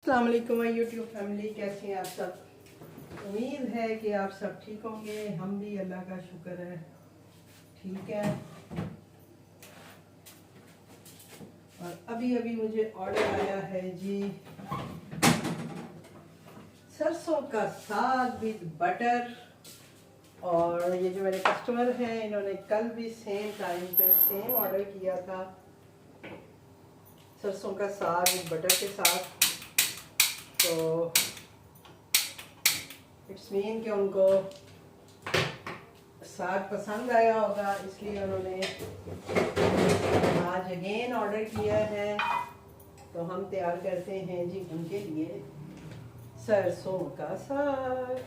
अस्सलाम वालेकुम YouTube family, कैसे हैं आप सब। उम्मीद है कि आप सब ठीक होंगे। हम भी अल्लाह का शुक्र है ठीक है। और अभी अभी मुझे ऑर्डर आया है जी सरसों का साग विद बटर। और ये जो मेरे कस्टमर हैं इन्होंने कल भी सेम टाइम पे सेम ऑर्डर किया था सरसों का साग विद बटर के साथ। तो इट्स मीन कि उनको साग पसंद आया होगा, इसलिए उन्होंने आज अगेन ऑर्डर किया है। तो हम तैयार करते हैं जी उनके लिए सरसों का साग।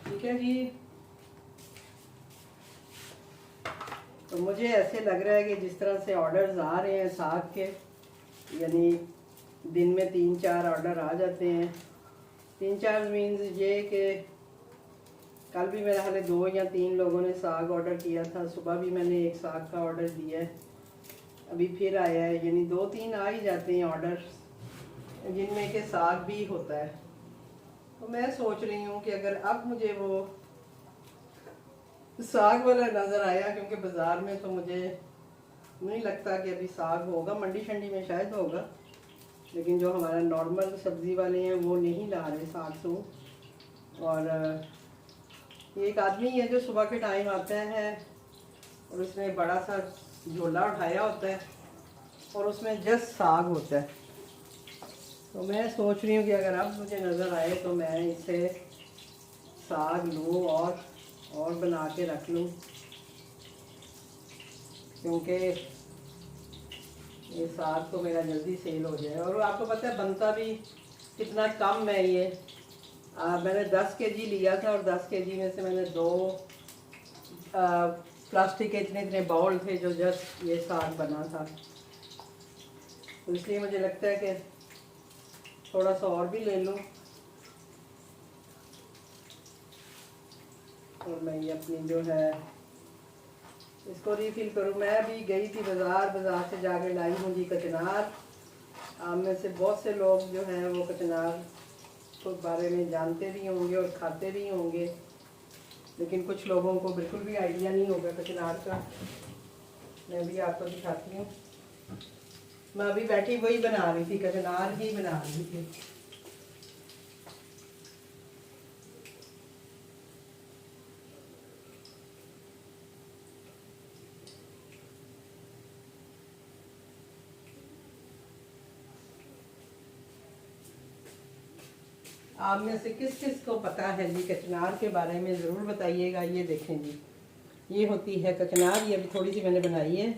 ठीक है जी। तो मुझे ऐसे लग रहा है कि जिस तरह से ऑर्डर्स आ रहे हैं साग के, यानी दिन में 3-4 ऑर्डर आ जाते हैं। 3-4 मीन्स ये कि कल भी मेरे हाल 2 या 3 लोगों ने साग ऑर्डर किया था। सुबह भी मैंने एक साग का ऑर्डर दिया है, अभी फिर आया है। यानी 2-3 आ ही जाते हैं ऑर्डर जिनमें के साग भी होता है। तो मैं सोच रही हूँ कि अगर अब मुझे वो साग वाला नज़र आया, क्योंकि बाज़ार में तो मुझे नहीं लगता कि अभी साग होगा, मंडी शंडी में शायद होगा, लेकिन जो हमारा नॉर्मल सब्ज़ी वाले हैं वो नहीं ला रहे साग सूग। और एक आदमी है जो सुबह के टाइम आता है और उसने बड़ा सा झोला उठाया होता है और उसमें जस्ट साग होता है। तो मैं सोच रही हूँ कि अगर अब मुझे नज़र आए तो मैं इसे साग लूँ और बना के रख लूँ, क्योंकि ये साग तो मेरा जल्दी सेल हो जाए। और आपको पता है बनता भी कितना कम है ये। मैंने 10 केजी लिया था और 10 केजी में से मैंने 2 प्लास्टिक के इतने इतने बाउल थे जो जस्ट ये साग बना था। तो इसलिए मुझे लगता है कि थोड़ा सा और भी ले लूँ। और मैं ये अपनी जो है इसको रीफिल करूँ। मैं भी गई थी बाज़ार से जाके लाई हूँ जी कचनार। आप में से बहुत से लोग जो हैं वो कचनार के बारे में जानते भी होंगे और खाते भी होंगे, लेकिन कुछ लोगों को बिल्कुल भी आइडिया नहीं होगा कचनार का। मैं भी आपको दिखाती हूँ। मैं अभी बैठी वही बना रही थी, कचनार ही बना रही थी। आप में से किस किस को पता है जी कचनार के बारे में, ज़रूर बताइएगा। ये देखें जी, ये होती है कचनार। ये अभी थोड़ी सी मैंने बनाई है,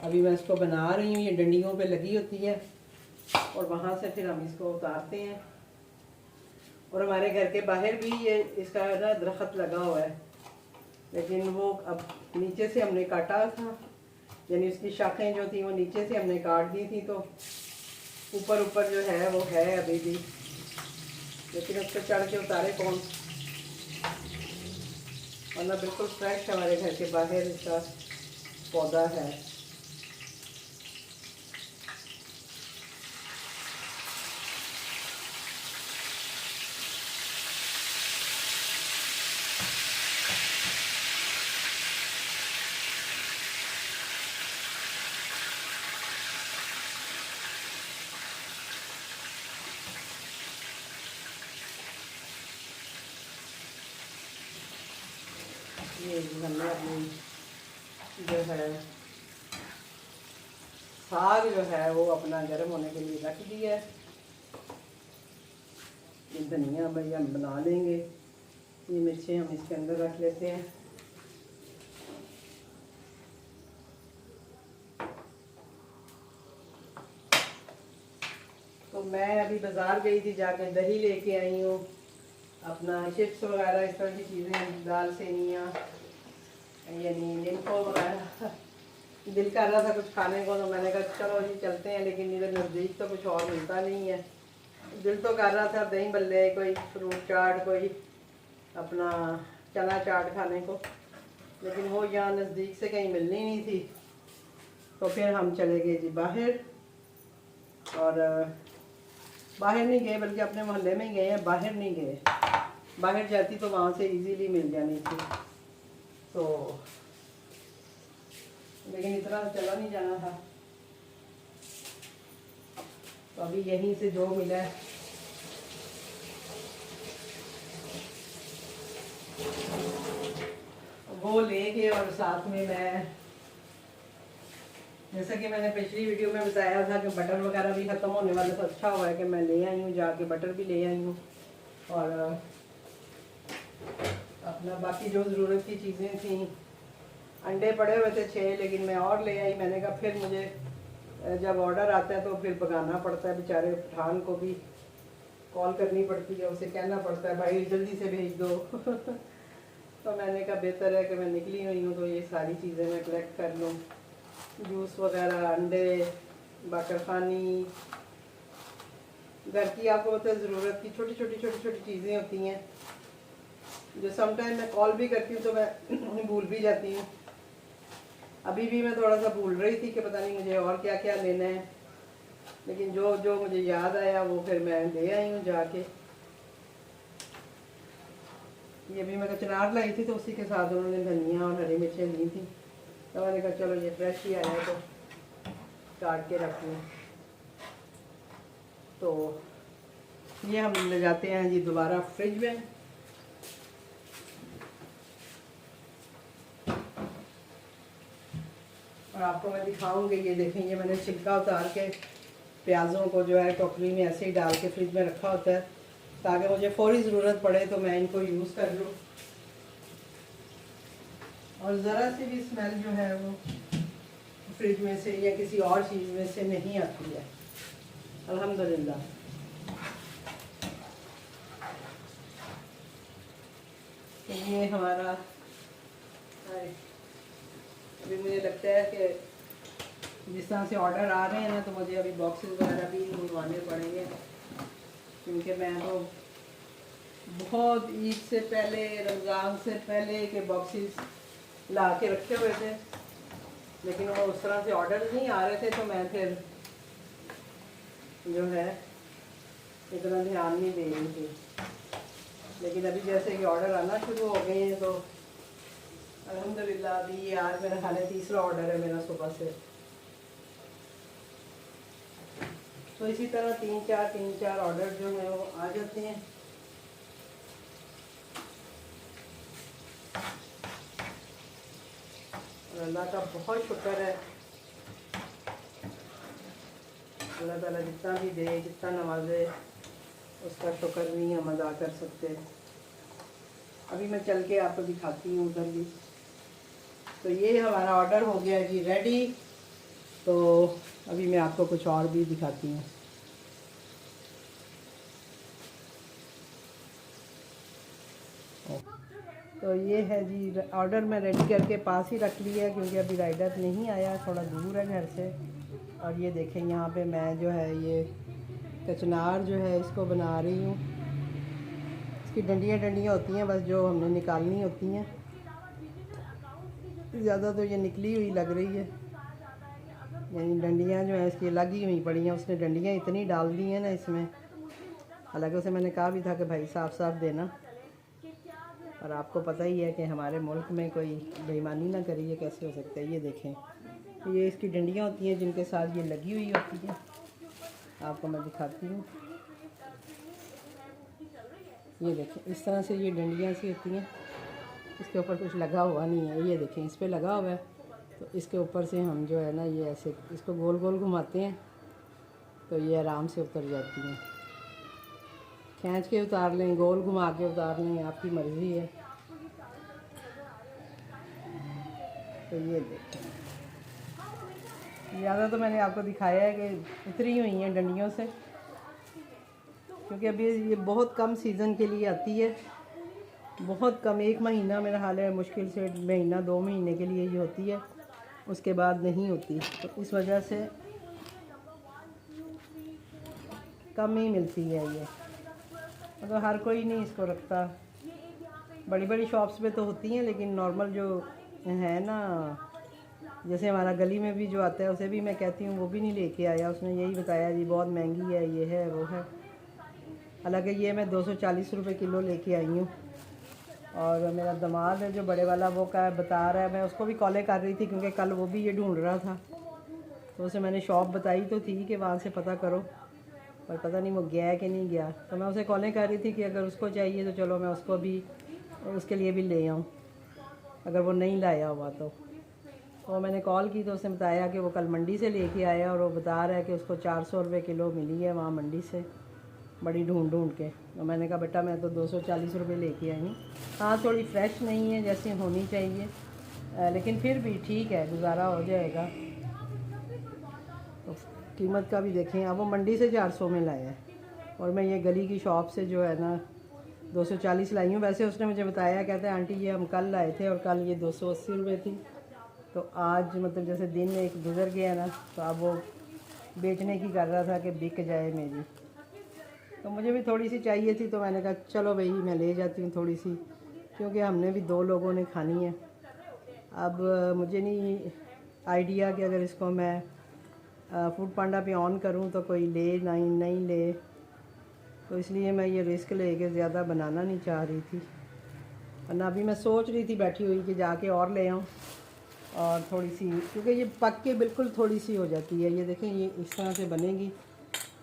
अभी मैं इसको बना रही हूँ। ये डंडियों पे लगी होती है और वहाँ से फिर हम इसको उतारते हैं। और हमारे घर के बाहर भी ये इसका ना दरख्त लगा हुआ है, लेकिन वो अब नीचे से हमने काटा था, यानी उसकी शाखें जो थी वो नीचे से हमने काट दी थी। तो ऊपर ऊपर जो है वो है अभी भी, लेकिन उस पर चढ़ के उतारे कौन, वरना बिल्कुल फ्रेश हमारे घर के बाहर इसका पौधा है। ये हमने अपनी जो है साग जो है वो अपना गर्म होने के लिए रख दिया है। ये धनिया भाई हम बना लेंगे, ये मिर्चें हम इसके अंदर रख लेते हैं। तो मैं अभी बाज़ार गई थी, जाके दही लेके आई हूँ, अपना चिप्स वगैरह इस तरह की चीज़ें, दाल सेवियाँ, यानी लिम्को वगैरह। दिल कर रहा था कुछ खाने को, तो मैंने कहा चलो जी चलते हैं, लेकिन इधर नज़दीक तो कुछ और मिलता नहीं है। दिल तो कर रहा था दही बल्ले, कोई फ्रूट चाट, कोई अपना चना चाट खाने को, लेकिन वो यहाँ नज़दीक से कहीं मिलनी नहीं थी। तो फिर हम चले गए जी बाहर और बाहर नहीं गए, बल्कि अपने मोहल्ले में ही गए हैं, बाहर नहीं गए। बाहर जाती तो वहाँ से इजीली मिल जानी थी, तो लेकिन इतना चला नहीं जाना था। तो अभी यहीं से जो मिला है वो लेके, और साथ में मैं, जैसा कि मैंने पिछली वीडियो में बताया था कि बटर वगैरह भी ख़त्म होने वाला, तो अच्छा हुआ है कि मैं ले आई हूँ, जाके बटर भी ले आई हूँ, और अपना बाकी जो ज़रूरत की चीज़ें थी, अंडे पड़े हुए थे 6, लेकिन मैं और ले आई। मैंने कहा फिर मुझे जब ऑर्डर आता है तो फिर पकाना पड़ता है, बेचारे पठान को भी कॉल करनी पड़ती है, उसे कहना पड़ता है भाई जल्दी से भेज दो। तो मैंने कहा बेहतर है कि मैं निकली हुई हूँ तो ये सारी चीज़ें मैं कलेक्ट कर लूँ, जूस वगैरह, अंडे, बाकरखानी, घर की आपको पता है ज़रूरत की छोटी छोटी चीज़ें होती हैं जो समटाइम मैं कॉल भी करती हूँ तो मैं भूल भी जाती हूँ। अभी भी मैं थोड़ा सा भूल रही थी कि पता नहीं मुझे और क्या क्या लेना है, लेकिन जो जो मुझे याद आया वो फिर मैं ले आई हूँ जाके। ये भी मैं कचनार लाई थी तो उसी के साथ उन्होंने धनिया और हरी मिर्चें ली थी, तो मैंने कहा चलो ये फ्रेश ही आया है तो काट के रख लूँ। तो ये हम ले जाते हैं जी दोबारा फ्रिज में। और आपको मैं दिखाऊंगी, ये देखें, ये मैंने छिलका उतार के प्याज़ों को जो है टोकरी में ऐसे ही डाल के फ्रिज में रखा होता है ताकि मुझे फौरी ज़रूरत पड़े तो मैं इनको यूज़ कर लूँ। और ज़रा सी भी स्मेल जो है वो फ्रिज में से या किसी और चीज़ में से नहीं आती है, अल्हम्दुलिल्लाह। तो ये हमारा, अभी मुझे लगता है कि जिस तरह से ऑर्डर आ रहे हैं ना, तो मुझे अभी बॉक्सेस वगैरह भी मंगवाने पड़ेंगे, क्योंकि मैं तो बहुत ईद से पहले, रमज़ान से पहले के बॉक्सेस ला के रखे हुए थे, लेकिन वो उस तरह से ऑर्डर नहीं आ रहे थे, तो मैं फिर जो है इतना ध्यान नहीं दे रही थी। लेकिन अभी जैसे कि ऑर्डर आना शुरू हो गए हैं तो अल्हम्दुलिल्लाह अभी ये आज मेरा ख्याल है तीसरा ऑर्डर है मेरा सुबह से। तो इसी तरह तीन चार ऑर्डर जो है वो आ जाते हैं। और अल्लाह का बहुत शुक्र है, अल्लाह ताला जितना भी दे, जितना नवाजे, उसका शुक्र नहीं हम अदा कर सकते। अभी मैं चल के आपको दिखाती हूँ उधर भी। तो ये हमारा ऑर्डर हो गया जी रेडी। तो अभी मैं आपको कुछ और भी दिखाती हूँ। तो ये है जी ऑर्डर, मैं रेडी करके पास ही रख लिया है क्योंकि अभी राइडर नहीं आया, थोड़ा दूर है घर से। और ये देखें यहाँ पे मैं जो है ये कचनार जो है इसको बना रही हूँ। इसकी डंडियाँ होती हैं बस, जो हमने निकालनी होती हैं। ज़्यादा तो ये निकली हुई लग रही है, यानी डंडियाँ जो है इसकी लगी हुई पड़ी हैं। उसने डंडियाँ इतनी डाल दी हैं ना इसमें, हालांकि उसे मैंने कहा भी था कि भाई साफ साफ देना। और आपको पता ही है कि हमारे मुल्क में कोई बेईमानी ना करिए, कैसे हो सकता है। ये देखें, तो ये इसकी डंडियाँ होती हैं जिनके साथ ये लगी हुई होती है। आपको मैं दिखाती हूँ, ये देखें इस तरह से ये डंडियाँ सी होती हैं। इसके ऊपर कुछ लगा हुआ नहीं है, ये देखें इस पर लगा हुआ है। तो इसके ऊपर से हम जो है ना ये ऐसे इसको गोल गोल घुमाते हैं तो ये आराम से उतर जाती हैं। खींच के उतार लें, गोल घुमा के उतार लें, आपकी मर्ज़ी है। तो ये देखें, ज़्यादा तो मैंने आपको दिखाया है कि उतरी हुई हैं डंडियों से, क्योंकि अभी ये बहुत कम सीज़न के लिए आती है, बहुत कम, 1 महीना मेरा हाल है, मुश्किल से महीना 2 महीने के लिए ये होती है, उसके बाद नहीं होती। तो इस वजह से कम ही मिलती है ये, मतलब हर कोई नहीं इसको रखता। बड़ी बड़ी शॉप्स पे तो होती हैं, लेकिन नॉर्मल जो है ना जैसे हमारा गली में भी जो आता है उसे भी मैं कहती हूँ, वो भी नहीं लेके आया। उसने यही बताया जी बहुत महंगी है, ये है वो है। हालांकि ये मैं 240 रुपये किलो लेके आई हूँ। और मेरा दामाद है जो बड़े वाला, वो क्या बता रहा है, मैं उसको भी कॉलें कर रही थी क्योंकि कल वो भी ये ढूंढ रहा था। तो उसे मैंने शॉप बताई तो थी कि वहाँ से पता करो, पर पता नहीं वो गया है कि नहीं गया। तो मैं उसे कॉलें कर रही थी कि अगर उसको चाहिए तो चलो मैं उसको भी, उसके लिए भी ले आऊँ अगर वो नहीं लाया हुआ तो मैंने कॉल की तो उसने बताया कि वो कल मंडी से लेके आया और वो बता रहा है कि उसको 400 रुपये किलो मिली है वहाँ मंडी से, बड़ी ढूंढ ढूंढ के। तो मैंने कहा बेटा मैं तो 240 रुपये लेके आई हूँ। हाँ थोड़ी फ्रेश नहीं है जैसी होनी चाहिए, लेकिन फिर भी ठीक है, गुजारा हो जाएगा। तो कीमत का भी देखें, अब वो मंडी से 400 में लाया है और मैं ये गली की शॉप से जो है ना 240 लाई हूँ। वैसे उसने मुझे बताया, कहते हैं आंटी ये हम कल लाए थे और कल ये 280 रुपये थी। तो आज मतलब जैसे दिन एक गुजर गया ना, तो अब वो बेचने की कर रहा था कि बिक जाए मेरी। तो मुझे भी थोड़ी सी चाहिए थी तो मैंने कहा चलो भाई मैं ले जाती हूँ थोड़ी सी, क्योंकि हमने भी 2 लोगों ने खानी है। अब मुझे नहीं आइडिया कि अगर इसको मैं फूड पांडा पे ऑन करूँ तो कोई ले नहीं ले, तो इसलिए मैं ये रिस्क लेके ज़्यादा बनाना नहीं चाह रही थी। वरना अभी मैं सोच रही थी बैठी हुई कि जाके और ले आऊँ और थोड़ी सी, क्योंकि ये पक के बिल्कुल थोड़ी सी हो जाती है। ये देखें ये इस तरह से बनेगी।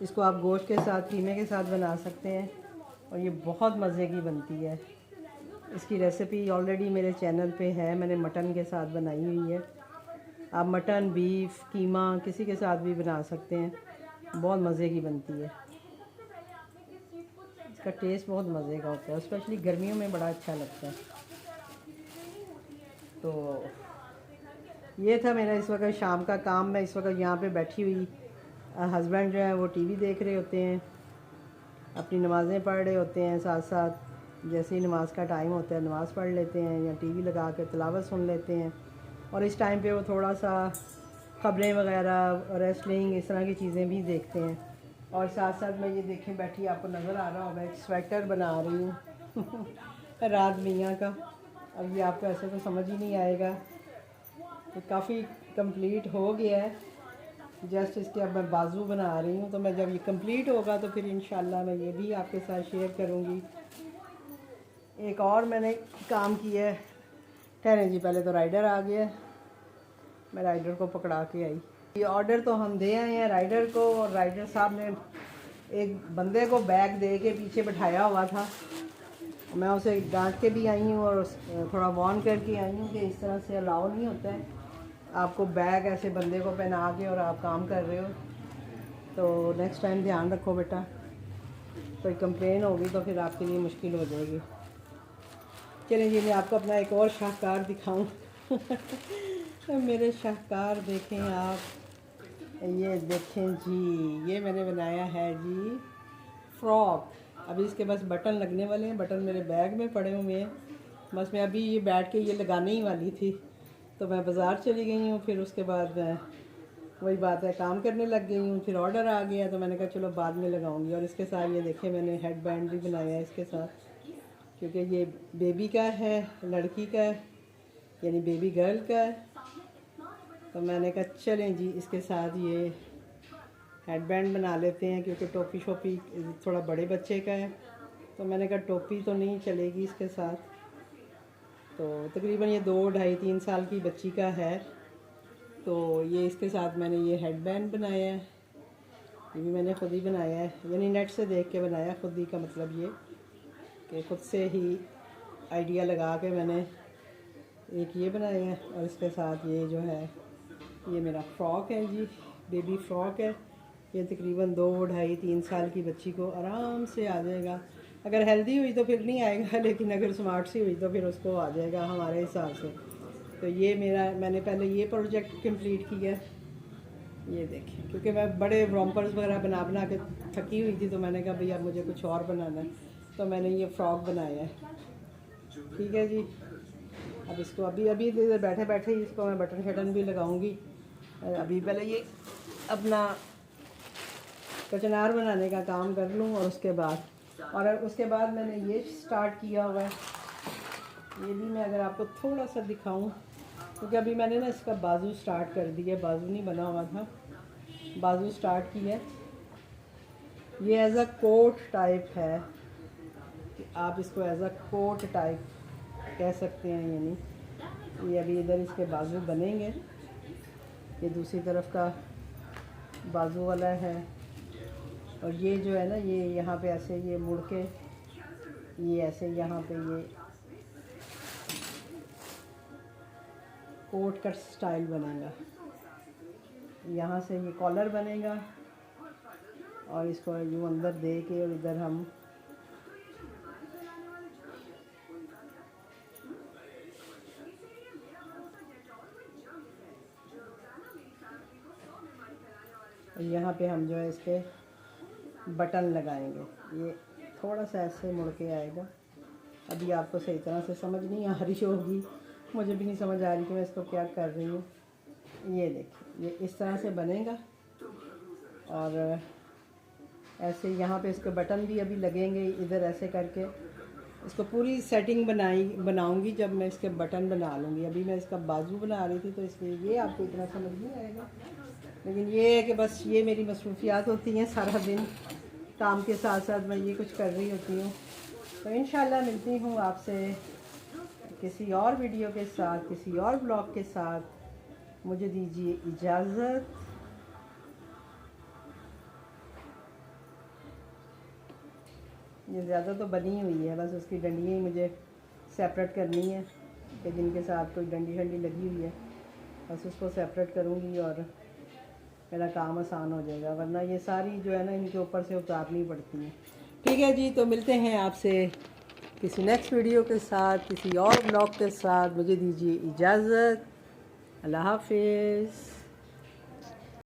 इसको आप गोश्त के साथ, कीमे के साथ बना सकते हैं और ये बहुत मज़े की बनती है। इसकी रेसिपी ऑलरेडी मेरे चैनल पे है, मैंने मटन के साथ बनाई हुई है। आप मटन, बीफ, कीमा किसी के साथ भी बना सकते हैं, बहुत मज़े की बनती है। इसका टेस्ट बहुत मज़े का होता है, स्पेशली गर्मियों में बड़ा अच्छा लगता है। तो ये था मेरा इस वक्त शाम का काम। मैं इस वक्त यहाँ पे बैठी हुई, हस्बैंड जो है वो टीवी देख रहे होते हैं, अपनी नमाज़ें पढ़ रहे होते हैं, साथ साथ जैसे ही नमाज का टाइम होता है नमाज़ पढ़ लेते हैं या टीवी लगा कर तिलावत सुन लेते हैं। और इस टाइम पे वो थोड़ा सा ख़बरें वगैरह, रेसलिंग, इस तरह की चीज़ें भी देखते हैं। और साथ साथ मैं ये देखें बैठी, आपको नज़र आ रहा होगा, एक स्वेटर बना रही हूँ रात मियाँ का। अब ये आपको ऐसे तो समझ ही नहीं आएगा, तो काफ़ी कंप्लीट हो गया है। जस्ट इसके अब मैं बाजू बना रही हूँ, तो मैं जब ये कंप्लीट होगा तो फिर इंशाल्लाह मैं ये भी आपके साथ शेयर करूँगी। एक और मैंने काम किया है, ठहरें जी, पहले तो राइडर आ गया, मैं राइडर को पकड़ा के आई। ये ऑर्डर तो हम दे आए हैं राइडर को, और राइडर साहब ने एक बंदे को बैग दे के पीछे बैठाया हुआ था। मैं उसे डांट के भी आई हूँ और थोड़ा वार्न करके आई हूँ कि इस तरह से अलाउ नहीं होता है आपको बैग ऐसे बंदे को पहना के और आप काम कर रहे हो, तो नेक्स्ट टाइम ध्यान रखो बेटा, कोई कंप्लेन होगी तो फिर आपके लिए मुश्किल हो जाएगी। चलिए जी मैं आपको अपना एक और शाहकार दिखाऊं मेरे शाहकार देखें आप, ये देखें जी, ये मैंने बनाया है जी फ्रॉक। अभी इसके बस बटन लगने वाले हैं, बटन मेरे बैग में पड़े हुए हैं, बस मैं अभी ये बैठ के ये लगाने ही वाली थी, तो मैं बाज़ार चली गई हूँ। फिर उसके बाद मैं वही बात है, काम करने लग गई हूँ, फिर ऑर्डर आ गया तो मैंने कहा चलो बाद में लगाऊंगी। और इसके साथ ये देखें मैंने हेड बैंड भी बनाया है इसके साथ, क्योंकि ये बेबी का है, लड़की का है, यानी बेबी गर्ल का है। तो मैंने कहा चलें जी इसके साथ ये हेड बैंड बना लेते हैं, क्योंकि टोपी शोपी थोड़ा बड़े बच्चे का है, तो मैंने कहा टोपी तो नहीं चलेगी इसके साथ। तो तकरीबन ये 2, 2.5, 3 साल की बच्ची का है, तो ये इसके साथ मैंने ये हेड बैंड बनाया है। ये भी मैंने ख़ुद ही बनाया है, यानी नेट से देख के बनाया, ख़ुद ही का मतलब ये कि ख़ुद से ही आइडिया लगा के मैंने एक ये बनाया है। और इसके साथ ये जो है ये मेरा फ़्रॉक है जी, बेबी फ़्रॉक है। ये तकरीबन 2, 2.5, 3 साल की बच्ची को आराम से आ जाएगा। अगर हेल्दी हुई तो फिर नहीं आएगा, लेकिन अगर स्मार्ट सी हुई तो फिर उसको आ जाएगा हमारे हिसाब से। तो ये मैंने पहले ये प्रोजेक्ट कंप्लीट किया, ये देखें, क्योंकि मैं बड़े रॉम्पर्स वगैरह बना बना के थकी हुई थी, तो मैंने कहा भैया मुझे कुछ और बनाना है, तो मैंने ये फ़्रॉक बनाया है। ठीक है जी, अब इसको अभी बैठे बैठे ही इसको मैं बटन शटन भी लगाऊंगी। अभी पहले ये अपना कचनार बनाने का काम कर लूँ, और उसके बाद मैंने ये स्टार्ट किया हुआ है। ये भी मैं अगर आपको थोड़ा सा दिखाऊं, क्योंकि अभी मैंने ना इसका बाजू स्टार्ट कर दिया, बाजू नहीं बना हुआ था, बाजू स्टार्ट किया। ये एज अ कोट टाइप है कि आप इसको एज अ कोट टाइप कह सकते हैं। यानी ये अभी इधर इसके बाजू बनेंगे, ये दूसरी तरफ का बाजू वाला है, और ये जो है ना ये यहाँ पे ऐसे ये मुड़ के ये ऐसे यहाँ पे ये कोट कट स्टाइल बनेगा। यहाँ से ये कॉलर बनेगा और इसको यूँ अंदर दे के और इधर हम यहाँ पे हम जो है इसके बटन लगाएंगे। ये थोड़ा सा ऐसे मुड़ के आएगा। अभी आपको सही तरह से समझ नहीं आ रही होगी, मुझे भी नहीं समझ आ रही कि मैं इसको क्या कर रही हूँ। ये देखिए ये इस तरह से बनेगा और ऐसे यहाँ पे इसके बटन भी अभी लगेंगे। इधर ऐसे करके इसको पूरी सेटिंग बनाऊंगी जब मैं इसके बटन बना लूँगी। अभी मैं इसका बाजू बना रही थी तो इसलिए ये आपको इतना समझ नहीं आएगा, लेकिन ये है कि बस ये मेरी मसरूफियात होती हैं, सारा दिन काम के साथ साथ मैं ये कुछ कर रही होती हूँ। तो इंशाल्लाह मिलती हूँ आपसे किसी और वीडियो के साथ, किसी और ब्लॉग के साथ। मुझे दीजिए इजाज़त। ये ज़्यादा तो बनी हुई है, बस उसकी डंडियाँ ही मुझे सेपरेट करनी है कि जिनके साथ कोई डंडी शंडी लगी हुई है, बस उसको सेपरेट करूँगी और मेरा काम आसान हो जाएगा। वरना ये सारी जो है ना इनके ऊपर से उतारनी पड़ती है। ठीक है जी, तो मिलते हैं आपसे किसी नेक्स्ट वीडियो के साथ, किसी और ब्लॉग के साथ। मुझे दीजिए इजाज़त। अल्लाह हाफिज़।